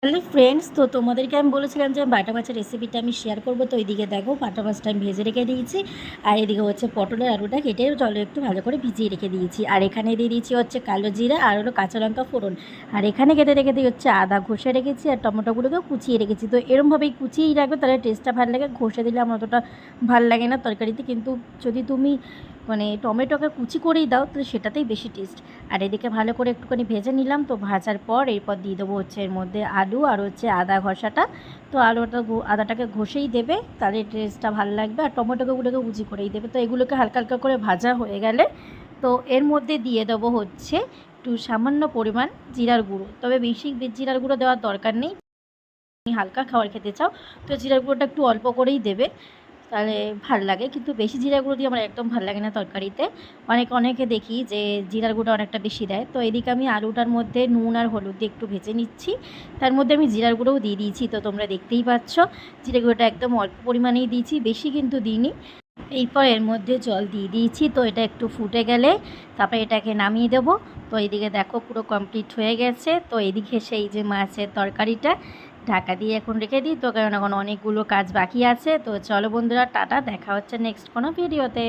Hello friends, তো তোমাদেরকে আমি বলেছিলাম যে বাটা মাছের রেসিপিটা আমি শেয়ার করবো। তো এইদিকে দেখো বাটা মাছটা আমি ভেজে রেখে দিয়েছি, আর এদিকে হচ্ছে পটলের আলুটা কেটে জলে একটু ভালো করে ভিজিয়ে রেখে দিয়েছি। আর এখানে দিয়ে দিয়েছি হচ্ছে কালো জিরা আর হলো কাঁচা লঙ্কা ফোড়ন। আর এখানে কেটে রেখে দিয়ে হচ্ছে আদা ঘষে রেখেছি, আর টমেটোগুলোকে কুচিয়ে রেখেছি। তো এরমভাবেই কুচিয়েই রাখবে, তাহলে টেস্টটা ভালো লাগে। ঘষে দিলে আমার অতটা ভালো লাগে না তরকারিতে, কিন্তু যদি তুমি টমেটোকে কুচি করেই দাও তাহলে সেটাতেই বেশি টেস্ট। আর এদিকে ভালো করে একটুখানি ভেজে নিলাম। তো ভাজার পর এরপর দিয়ে দেবো হচ্ছে এর মধ্যে আলু আর হচ্ছে আদা ঘষাটা। তো আদাটাকে ঘষেই দেবে, তাহলে টেস্টটা ভালো লাগবে। আর টমেটোগুলোকে কুচি করেই দেবে। তো এগুলোকে হালকা হালকা করে ভাজা হয়ে গেলে তো এর মধ্যে দিয়ে দেবো হচ্ছে একটু সামান্য পরিমাণ জিরার গুঁড়ো। তবে বেশি জিরার গুঁড়ো দেওয়ার দরকার নেই, তুমি হালকা খাবার খেতে চাও তো জিরার গুঁড়োটা একটু অল্প করেই দেবে, তাহলে ভাল লাগে। কিন্তু বেশি জিরার গুঁড়ো দিয়ে আমার একদম ভাল লাগে না তরকারিতে। অনেকে দেখি যে জিরার গুঁড়ো অনেকটা বেশি দেয়। তো এদিকে আমি আলুটার মধ্যে নুন আর হলুদ দিয়ে একটু ভেজে নিচ্ছি, তার মধ্যে আমি জিরার গুঁড়োও দিয়ে দিয়েছি। তো তোমরা দেখতেই পাচ্ছ জিরার গুঁড়োটা একদম অল্প পরিমাণেই দিয়েছি, বেশি কিন্তু দিইনি। এরপর এর মধ্যে জল দিয়ে দিয়েছি। তো এটা একটু ফুটে গেলে তারপরে এটাকে নামিয়ে দেব। তো এইদিকে দেখো পুরো কমপ্লিট হয়ে গেছে। তো এদিকে সেই যে মাছের তরকারিটা ঢাকা দিয়ে এখন রেখে দিই, তো কারণ এখন অনেকগুলো কাজ বাকি আছে। তো চলো বন্ধুরা, টাটা, দেখা হচ্ছে নেক্সট কোনো ভিডিওতে।